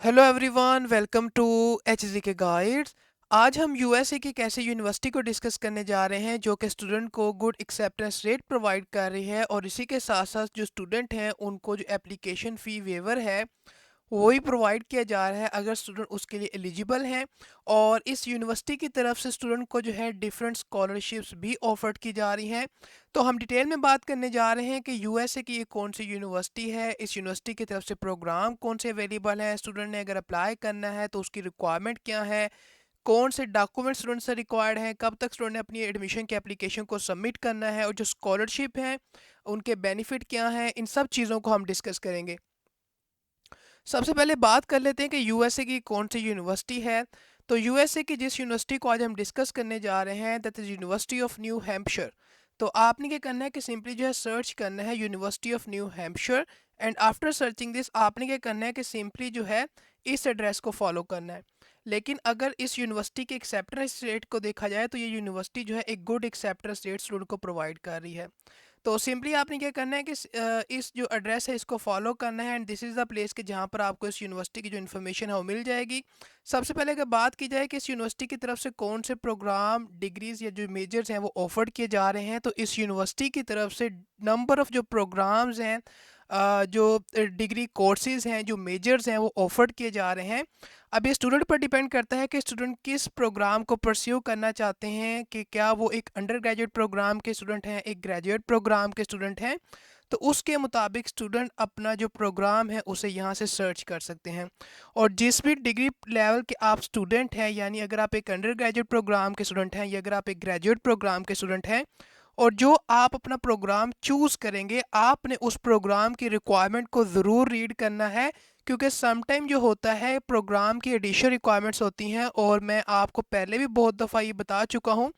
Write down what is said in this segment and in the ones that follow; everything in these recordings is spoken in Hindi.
हेलो एवरीवन, वेलकम टू के गाइड्स। आज हम यूएसए की एक ऐसी यूनिवर्सिटी को डिस्कस करने जा रहे हैं जो कि स्टूडेंट को गुड एक्सेप्टेंस रेट प्रोवाइड कर रही है, और इसी के साथ साथ जो स्टूडेंट हैं उनको जो एप्लीकेशन फ़ी वेवर है वही प्रोवाइड किया जा रहा है अगर स्टूडेंट उसके लिए एलिजिबल हैं। और इस यूनिवर्सिटी की तरफ से स्टूडेंट को जो है डिफरेंट स्कॉलरशिप्स भी ऑफर्ड की जा रही हैं। तो हम डिटेल में बात करने जा रहे हैं कि यूएसए की ये कौन सी यूनिवर्सिटी है, इस यूनिवर्सिटी की तरफ से प्रोग्राम कौन से अवेलेबल हैं, स्टूडेंट ने अगर अप्लाई करना है तो उसकी रिक्वायरमेंट क्या है, कौन से डॉक्यूमेंट स्टूडेंट से रिक्वायर्ड हैं, कब तक स्टूडेंट ने अपनी एडमिशन की एप्लीकेशन को सबमिट करना है, और जो स्कॉलरशिप हैं उनके बेनिफिट क्या हैं, इन सब चीज़ों को हम डिस्कस करेंगे। सबसे पहले बात कर लेते हैं कि यूएसए की कौन सी यूनिवर्सिटी है। तो यूएसए की जिस यूनिवर्सिटी को आज हम डिस्कस करने जा रहे हैं that is university of new Hampshire. तो आपने क्या करना है कि सिंपली जो है सर्च करना है university of new Hampshire, and after searching this आपने क्या करना है कि सिंपली जो है इस एड्रेस को फॉलो करना है। लेकिन अगर इस यूनिवर्सिटी के एक्सेप्टेंस रेट को देखा जाए तो ये यूनिवर्सिटी जो है एक गुड एक्सेप्टेंस रेट स्टूडेंट को प्रोवाइड कर रही है। तो सिंपली आपने क्या करना है कि इस जो एड्रेस है इसको फॉलो करना है, and this is the place के जहाँ पर आपको इस यूनिवर्सिटी की जो इन्फॉर्मेशन है वो मिल जाएगी। सबसे पहले अगर बात की जाए कि इस यूनिवर्सिटी की तरफ से कौन से प्रोग्राम, डिग्रीज या जो मेजर्स हैं वो ऑफर्ड किए जा रहे हैं, तो इस यूनिवर्सिटी की तरफ से नंबर ऑफ़ जो प्रोग्राम्स हैं, जो डिग्री कोर्सेज हैं, जो मेजर्स हैं वो ऑफर्ड किए जा रहे हैं। अब ये स्टूडेंट पर डिपेंड करता है कि स्टूडेंट किस प्रोग्राम को परस्यू करना चाहते हैं, कि क्या वो एक अंडर ग्रेजुएट प्रोग्राम के स्टूडेंट हैं, एक ग्रेजुएट प्रोग्राम के स्टूडेंट हैं। तो उसके मुताबिक स्टूडेंट अपना जो प्रोग्राम है उसे यहाँ से सर्च कर सकते हैं। और जिस भी डिग्री लेवल के आप स्टूडेंट हैं, यानी अगर आप एक अंडर ग्रेजुएट प्रोग्राम के स्टूडेंट हैं या अगर आप एक ग्रेजुएट प्रोग्राम के स्टूडेंट हैं, और जो आप अपना प्रोग्राम चूज़ करेंगे आपने उस प्रोग्राम की रिक्वायरमेंट को ज़रूर रीड करना है। क्योंकि समटाइम जो होता है प्रोग्राम की एडिशनल रिक्वायरमेंट्स होती हैं, और मैं आपको पहले भी बहुत दफ़ा ये बता चुका हूँ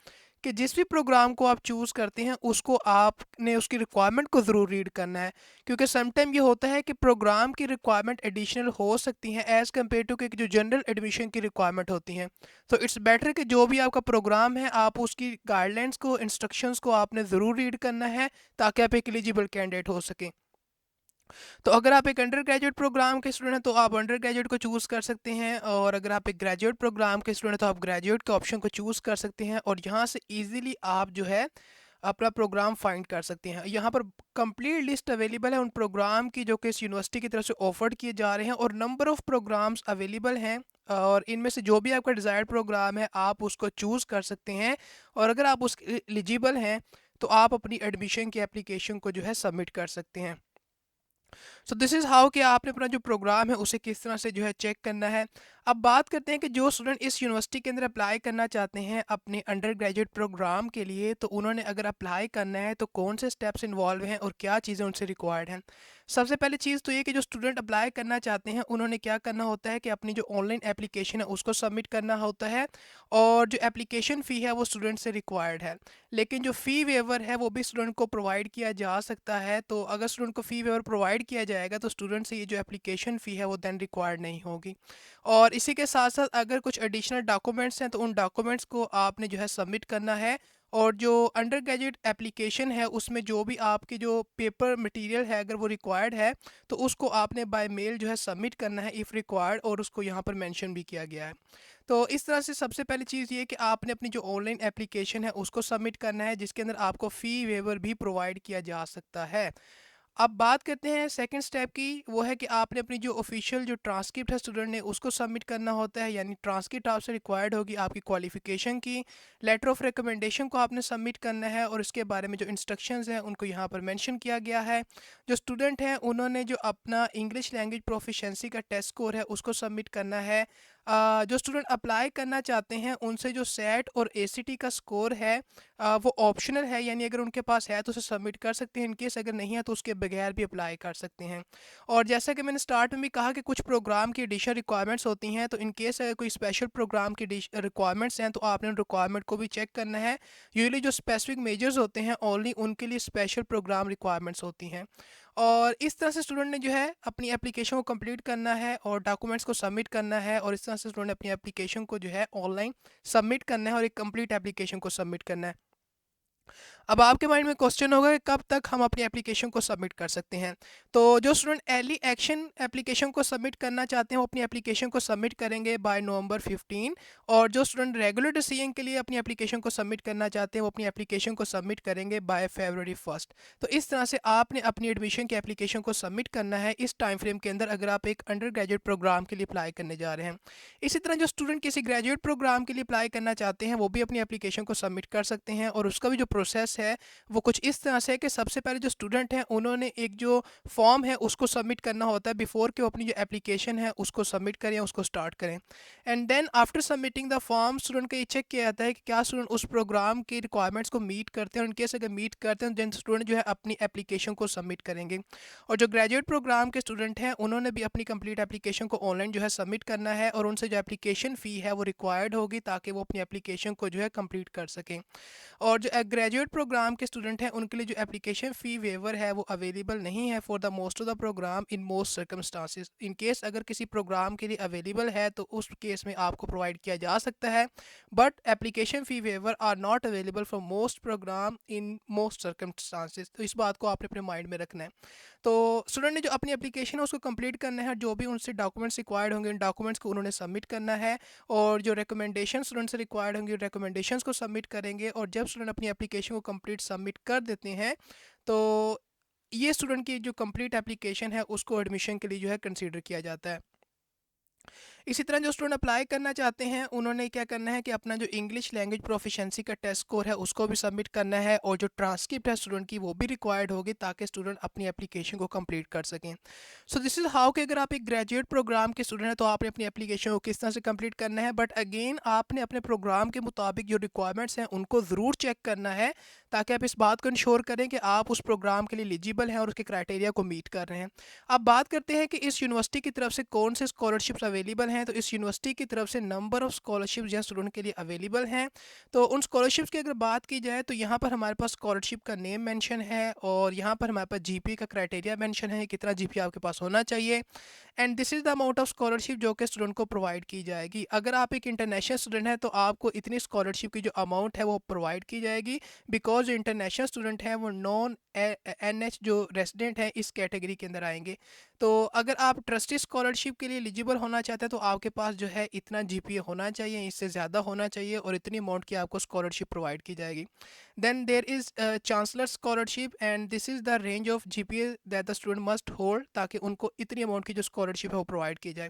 कि जिस भी प्रोग्राम को आप चूज़ करते हैं उसको आपने उसकी रिक्वायरमेंट को ज़रूर रीड करना है। क्योंकि समटाइम ये होता है कि प्रोग्राम की रिक्वायरमेंट एडिशनल हो सकती हैं एज़ कम्पेयर टू कि जो जनरल एडमिशन की रिक्वायरमेंट होती हैं। तो इट्स बेटर कि जो भी आपका प्रोग्राम है आप उसकी गाइडलाइंस को, इंस्ट्रक्शंस को आपने ज़रूर रीड करना है, ताकि आप एक एलिजिबल कैंडिडेट हो सकें। तो अगर आप एक अंडर ग्रेजुएट प्रोग्राम के स्टूडेंट हैं तो आप अंडर ग्रेजुएट को चूज़ कर सकते हैं, और अगर आप एक ग्रेजुएट प्रोग्राम के स्टूडेंट हैं तो आप ग्रेजुएट के ऑप्शन को चूज़ कर सकते हैं, और यहाँ से इजीली आप जो है अपना प्रोग्राम फाइंड कर सकते हैं। यहाँ पर कंप्लीट लिस्ट अवेलेबल है उन प्रोग्राम की जो कि इस यूनिवर्सिटी की तरफ से ऑफर्ड किए जा रहे हैं, और नंबर ऑफ़ प्रोग्राम्स अवेलेबल हैं। और इनमें से जो भी आपका डिज़ायर्ड प्रोग्राम है आप उसको चूज़ कर सकते हैं, और अगर आप उस एलिजिबल हैं तो आप अपनी एडमिशन की एप्लीकेशन को जो है सबमिट कर सकते हैं। सो दिस इज़ हाउ कि आपने अपना जो प्रोग्राम है उसे किस तरह से जो है चेक करना है। अब बात करते हैं कि जो स्टूडेंट इस यूनिवर्सिटी के अंदर अप्लाई करना चाहते हैं अपने अंडर ग्रेजुएट प्रोग्राम के लिए, तो उन्होंने अगर अप्लाई करना है तो कौन से स्टेप्स इन्वॉल्व हैं और क्या चीज़ें उनसे रिक्वायर्ड हैं। सबसे पहले चीज़ तो ये कि जो स्टूडेंट अप्लाई करना चाहते हैं उन्होंने क्या करना होता है कि अपनी जो ऑनलाइन एप्लीकेशन है उसको सबमिट करना होता है, और जो एप्लीकेशन फ़ी है वो स्टूडेंट से रिक्वायर्ड है। लेकिन जो फ़ी वेवर है वो भी स्टूडेंट को प्रोवाइड किया जा सकता है। तो अगर स्टूडेंट को फ़ी वेवर प्रोवाइड किया जाएगा तो स्टूडेंट से ये जो एप्लीकेशन फ़ी है वो देन रिक्वायर्ड नहीं होगी। और इसी के साथ साथ अगर कुछ एडिशनल डॉक्यूमेंट्स हैं तो उन डॉक्यूमेंट्स को आपने जो है सबमिट करना है। और जो अंडर ग्रेजुएट एप्लीकेशन है उसमें जो भी आपकी जो पेपर मटेरियल है अगर वो रिक्वायर्ड है तो उसको आपने बाय मेल जो है सबमिट करना है इफ़ रिक्वायर्ड, और उसको यहाँ पर मेंशन भी किया गया है। तो इस तरह से सबसे पहली चीज़ ये कि आपने अपनी जो ऑनलाइन एप्लीकेशन है उसको सबमिट करना है, जिसके अंदर आपको फ़ी वेवर भी प्रोवाइड किया जा सकता है। अब बात करते हैं सेकंड स्टेप की, वो है कि आपने अपनी जो ऑफिशियल जो ट्रांसक्रिप्ट है स्टूडेंट ने उसको सबमिट करना होता है, यानी ट्रांसक्रिप्ट आपसे रिक्वायर्ड होगी आपकी क्वालिफिकेशन की। लेटर ऑफ रिकमेंडेशन को आपने सबमिट करना है, और इसके बारे में जो इंस्ट्रक्शंस हैं उनको यहाँ पर मेंशन किया गया है। जो स्टूडेंट हैं उन्होंने जो अपना इंग्लिश लैंग्वेज प्रोफिशेंसी का टेस्ट स्कोर है उसको सबमिट करना है। जो स्टूडेंट अप्लाई करना चाहते हैं उनसे जो सेट और एसीटी का स्कोर है वो ऑप्शनल है, यानी अगर उनके पास है तो उसे सबमिट कर सकते हैं, इनकेस अगर नहीं है तो उसके बगैर भी अप्लाई कर सकते हैं। और जैसा कि मैंने स्टार्ट में भी कहा कि कुछ प्रोग्राम की एडिशनल रिक्वायरमेंट्स होती हैं, तो इनकेस अगर कोई स्पेशल प्रोग्राम की रिक्वायरमेंट्स हैं तो आपने उन रिक्वायरमेंट को भी चेक करना है। यूजली जो स्पेसिफिक मेजर्स होते हैं ओनली उनके लिए स्पेशल प्रोग्राम रिक्वायरमेंट्स होती हैं। और इस तरह से स्टूडेंट ने जो है अपनी एप्लीकेशन को कंप्लीट करना है और डॉक्यूमेंट्स को सबमिट करना है, और इस तरह से स्टूडेंट ने अपनी एप्लीकेशन को जो है ऑनलाइन सबमिट करना है और एक कंप्लीट एप्लीकेशन को सबमिट करना है। अब आपके माइंड में क्वेश्चन होगा कि कब तक हम अपनी एप्लीकेशन को सबमिट कर सकते हैं। तो जो स्टूडेंट अर्ली एक्शन एप्लीकेशन को सबमिट करना चाहते हैं वो अपनी एप्लीकेशन को सबमिट करेंगे बाय नवंबर 15। और जो स्टूडेंट रेगुलर डिसीजन के लिए अपनी एप्लीकेशन को सबमिट करना चाहते हैं वो अपनी एप्लीकेशन को सबमिट करेंगे बाय फरवरी 1। तो इस तरह से आपने अपनी एडमिशन की एप्लीकेशन को सबमिट करना है इस टाइम फ्रेम के अंदर, अगर आप एक अंडर ग्रेजुएट प्रोग्राम के लिए अप्लाई करने जा रहे हैं। इसी तरह जो स्टूडेंट किसी ग्रेजुएट प्रोग्राम के लिए अप्लाई करना चाहते हैं वो भी अपनी एप्लीकेशन को सबमिट कर सकते हैं, और उसका भी जो प्रोसेस है वो कुछ इस तरह से है कि सबसे पहले जो स्टूडेंट हैं उन्होंने एक जो फॉर्म है उसको सबमिट करना होता है बिफोर कि वो अपनी जो एप्लीकेशन है उसको सबमिट करें, उसको स्टार्ट करें। And then after submitting the form student का ये चेक किया जाता है कि क्या स्टूडेंट उस प्रोग्राम की रिक्वायरमेंट्स को मीट करते हैं, और इनकेस अगर मीट करते हैं देन स्टूडेंट जो है अपनी एप्लीकेशन को सबमिट करेंगे। और जो ग्रेजुएट प्रोग्राम के स्टूडेंट हैं उन्होंने भी अपनी कंप्लीट एप्लीकेशन को ऑनलाइन जो है सबमिट करना है, और उनसे जो एप्लीकेशन फ़ी है वो रिक्वायर्ड होगी ताकि वो अपनी एप्लीकेशन को जो है कंप्लीट कर सकें। और जो ग्रेजुएट प्रोग्राम के स्टूडेंट हैं उनके लिए जो एप्लीकेशन फ़ी वेवर है वो अवेलेबल नहीं है for the most of the program in most circumstances. In case अगर किसी प्रोग्राम के लिए अवेलेबल है तो उस केस में आपको प्रोवाइड किया जा सकता है, but application fee waiver are not available for most program in most circumstances. तो इस बात को आपने अपने माइंड में रखना है। तो स्टूडेंट ने जो अपनी एप्लीकेशन है उसको कंप्लीट करना है, जो भी उनसे डॉक्यूमेंट्स रिक्वायर्ड होंगे उन डॉक्यूमेंट्स को उन्होंने सबमिट करना है, और जो रिकमेंडेशन स्टूडेंट से रिक्वायर्ड होंगे रिकमेंडेशंस को सबमिट करेंगे। और जब स्टूडेंट अपनी एप्लीकेशन को कंप्लीट सबमिट कर देते हैं तो ये स्टूडेंट की जो कंप्लीट एप्लीकेशन है उसको एडमिशन के लिए जो है कंसीडर किया जाता है। इसी तरह जो स्टूडेंट अप्लाई करना चाहते हैं उन्होंने क्या करना है कि अपना जो इंग्लिश लैंग्वेज प्रोफिशिएंसी का टेस्ट स्कोर है उसको भी सबमिट करना है, और जो ट्रांसक्रिप्ट है स्टूडेंट की वो भी रिक्वायर्ड होगी ताकि स्टूडेंट अपनी एप्लीकेशन को कंप्लीट कर सकें। सो दिस इज़ हाउ कि अगर आप एक ग्रेजुएट प्रोग्राम के स्टूडेंट हैं तो आपने अपनी एप्लीकेशन को किस तरह से कंप्लीट करना है, बट अगेन आपने अपने प्रोग्राम के मुताबिक जो रिक्वायरमेंट्स हैं उनको ज़रूर चेक करना है ताकि आप इस बात को इंश्योर करें कि आप उस प्रोग्राम के लिए एलिजिबल हैं और उसके क्राइटेरिया को मीट कर रहे हैं। अब बात करते हैं कि इस यूनिवर्सिटी की तरफ से कौन से स्कॉलरशिप्स अवेलेबल हैं। तो इस यूनिवर्सिटी की तरफ से नंबर ऑफ स्कॉलरशिप्स जो स्टूडेंट के लिए अवेलेबल हैं। तो उन स्कॉलरशिप्स की अगर बात की जाए तो यहाँ पर हमारे पास स्कॉलरशिप का नेम मेंशन है, और यहाँ पर हमारे पास जीपीए का क्राइटेरिया मेंशन है, कितना जीपीए आपके पास होना चाहिए। And this is the amount of scholarship जो कि स्टूडेंट को प्रोवाइड की जाएगी। अगर आप एक इंटरनेशनल स्टूडेंट हैं तो आपको इतनी स्कॉलरशिप की जो अमाउंट है वो प्रोवाइड की जाएगी, बिकॉज जो इंटरनेशनल स्टूडेंट हैं वो नॉन एनएच जो रेजिडेंट है इस कैटेगरी के अंदर आएंगे। तो अगर आप ट्रस्टी स्कॉलरशिप के लिए एलिजिबल होना चाहते हैं तो आपके पास जो है इतना जीपीए होना चाहिए, इससे ज़्यादा होना चाहिए, और इतनी अमाउंट की आपको स्कॉलरशिप प्रोवाइड की जाएगी। Then there is chancellor scholarship, and this is the range of GPA that the student must hold ताकि उनको इतनी अमाउंट की जो स्कॉलरशिप है वो प्रोवाइड की जाए।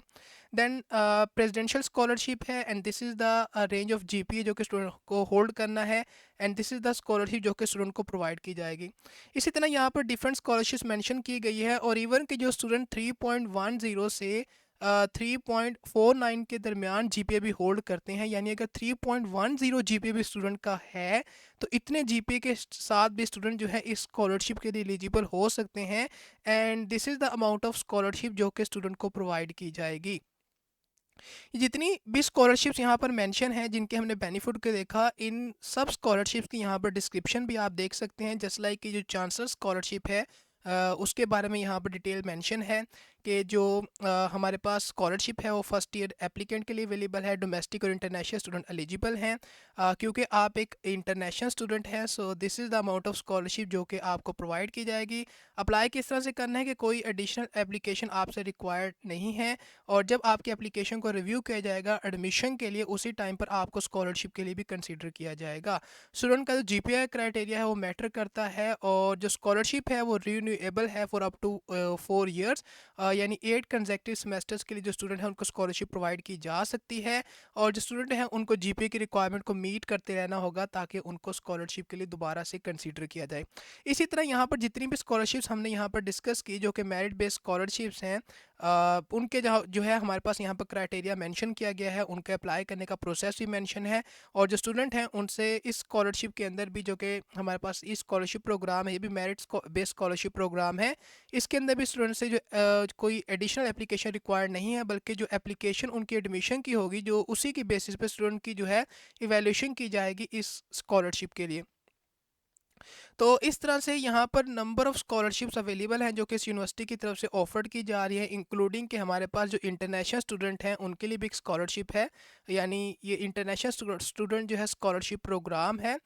देन प्रेसिडेंशियल स्कॉलरशिप है, and this is the range of GPA जो कि स्टूडेंट को होल्ड करना है, and this is the scholarship जो कि स्टूडेंट को प्रोवाइड की जाएगी। इसी तरह यहाँ पर डिफरेंट स्कॉलरशिप्स मेंशन की गई है, और इवन के जो स्टूडेंट 3.10 से 3.49 के दरमियान जीपीए भी होल्ड करते हैं, यानी अगर 3.10 जीपीए भी स्टूडेंट का है तो इतने जीपीए के साथ भी स्टूडेंट जो है इस स्कॉलरशिप के लिए एलिजिबल हो सकते हैं। And this is the amount of scholarship जो कि स्टूडेंट को प्रोवाइड की जाएगी। जितनी भी स्कॉलरशिप्स यहाँ पर मेंशन है जिनके हमने बेनिफिट को देखा, इन सब स्कॉलरशिप्स की यहाँ पर डिस्क्रिप्शन भी आप देख सकते हैं। जस्ट लाइक कि जो चांसलर स्कॉलरशिप है उसके बारे में यहाँ पर डिटेल मेंशन है कि जो हमारे पास स्कॉलरशिप है वो फर्स्ट ईयर एप्लीकेंट के लिए अवेलेबल है, डोमेस्टिक और इंटरनेशनल स्टूडेंट एलिजिबल हैं। क्योंकि आप एक इंटरनेशनल स्टूडेंट हैं so this is the amount of scholarship जो कि आपको प्रोवाइड की जाएगी। अप्लाई किस तरह से करना है कि कोई एडिशनल एप्लीकेशन आपसे रिक्वायर्ड नहीं है, और जब आपकी एप्लीकेशन को रिव्यू किया जाएगा एडमिशन के लिए उसी टाइम पर आपको स्कॉलरशिप के लिए भी कंसीडर किया जाएगा। स्टूडेंट का जो जीपीए क्राइटेरिया है वो मैटर करता है, और जो स्कॉलरशिप है वो रिन्यूएबल है फॉर अप टू 4 ईयर्स, यानी 8 कंसेक्टिव सेमेस्टर्स के लिए जो स्टूडेंट हैं उनको स्कॉलरशिप प्रोवाइड की जा सकती है। और जो स्टूडेंट हैं उनको जीपीए की रिक्वायरमेंट को मीट करते रहना होगा ताकि उनको स्कॉलरशिप के लिए दोबारा से कंसीडर किया जाए। इसी तरह यहाँ पर जितनी भी स्कॉलरशिप्स हमने यहाँ पर डिस्कस की जो कि मेरिट बेस्ड स्कॉलरशिप्स हैं, उनके जो है हमारे पास यहाँ पर क्राइटेरिया मेंशन किया गया है, उनके अप्लाई करने का प्रोसेस भी मेंशन है, और जो स्टूडेंट हैं उनसे इस स्कॉलरशिप के अंदर भी जो कि हमारे पास इस स्कॉलरशिप प्रोग्राम है ये भी मेरिट बेस्ड स्कॉलरशिप प्रोग्राम है, इसके अंदर भी स्टूडेंट से जो कोई एडिशनल एप्लीकेशन रिक्वायर्ड नहीं है, बल्कि जो एप्लीकेशन उनकी एडमिशन की होगी जो उसी की बेसिस पे स्टूडेंट की जो है इवैल्यूएशन की जाएगी इस स्कॉलरशिप के लिए। तो इस तरह से यहाँ पर नंबर ऑफ़ स्कॉलरशिप्स अवेलेबल हैं जो कि इस यूनिवर्सिटी की तरफ से ऑफ़र्ड की जा रही है, इंक्लूडिंग कि हमारे पास जो इंटरनेशनल स्टूडेंट हैं उनके लिए भी एक स्कॉलरशिप है। यानी ये इंटरनेशनल स्टूडेंट जो है स्कॉलरशिप प्रोग्राम है।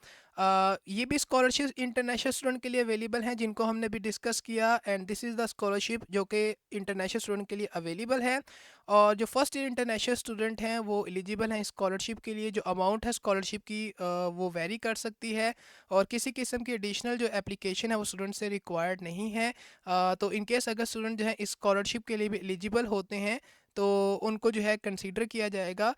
ये भी स्कॉलरशिप इंटरनेशनल स्टूडेंट के लिए अवेलेबल हैं जिनको हमने भी डिस्कस किया, and this is the scholarship जो कि इंटरनेशनल स्टूडेंट के लिए अवेलेबल है। और जो फर्स्ट ईयर इंटरनेशनल स्टूडेंट हैं वो एलिजिबल हैं स्कॉलरशिप के लिए। जो अमाउंट है स्कॉलरशिप की वो वेरी कर सकती है, और किसी किस्म की एडिशनल जो एप्लीकेशन है वो स्टूडेंट से रिक्वायर्ड नहीं है। तो इन केस अगर स्टूडेंट जो है इस स्कॉलरशिप के लिए भी एलिजिबल होते हैं तो उनको जो है कंसीडर किया जाएगा,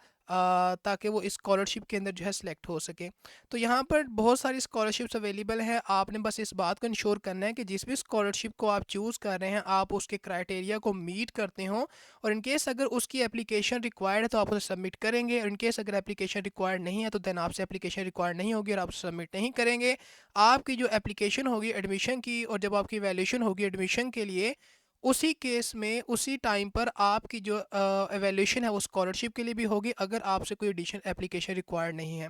ताकि वो इस स्कॉलरशिप के अंदर जो है सिलेक्ट हो सके। तो यहाँ पर बहुत सारी स्कॉलरशिप्स अवेलेबल हैं। आपने बस इस बात को इंश्योर करना है कि जिस भी स्कॉलरशिप को आप चूज़ कर रहे हैं आप उसके क्राइटेरिया को मीट करते हो, और इन केस अगर उसकी एप्लीकेशन रिक्वायर्ड है तो आप उसे सबमिट करेंगे, और इन केस अगर एप्लीकेशन रिक्वायर्ड नहीं है तो देन आपसे एप्लीकेशन रिक्वायर्ड नहीं होगी और आप सबमिट नहीं करेंगे। आपकी जो एप्लीकेशन होगी एडमिशन की, और जब आपकी वैल्यूएशन होगी एडमिशन के लिए, उसी केस में उसी टाइम पर आपकी जो एवैल्यूएशन है वो स्कॉलरशिप के लिए भी होगी, अगर आपसे कोई एडिशनल एप्लीकेशन रिक्वायर्ड नहीं है।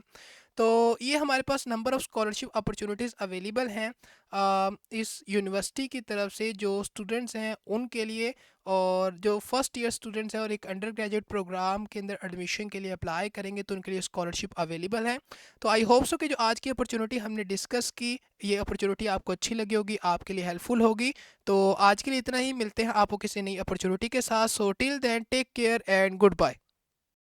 तो ये हमारे पास number of scholarship opportunities available हैं इस यूनिवर्सिटी की तरफ से जो स्टूडेंट्स हैं उनके लिए, और जो फर्स्ट ईयर स्टूडेंट्स हैं और एक अंडर ग्रेजुएट प्रोग्राम के अंदर एडमिशन के लिए अप्लाई करेंगे तो उनके लिए स्कॉलरशिप अवेलेबल है। तो आई होप सो कि जो आज की अपॉर्चुनिटी हमने डिस्कस की, ये अपॉर्चुनिटी आपको अच्छी लगी होगी, आपके लिए हेल्पफुल होगी। तो आज के लिए इतना ही, मिलते हैं आपको किसी नई अपॉर्चुनिटी के साथ। So till then take care and good bye.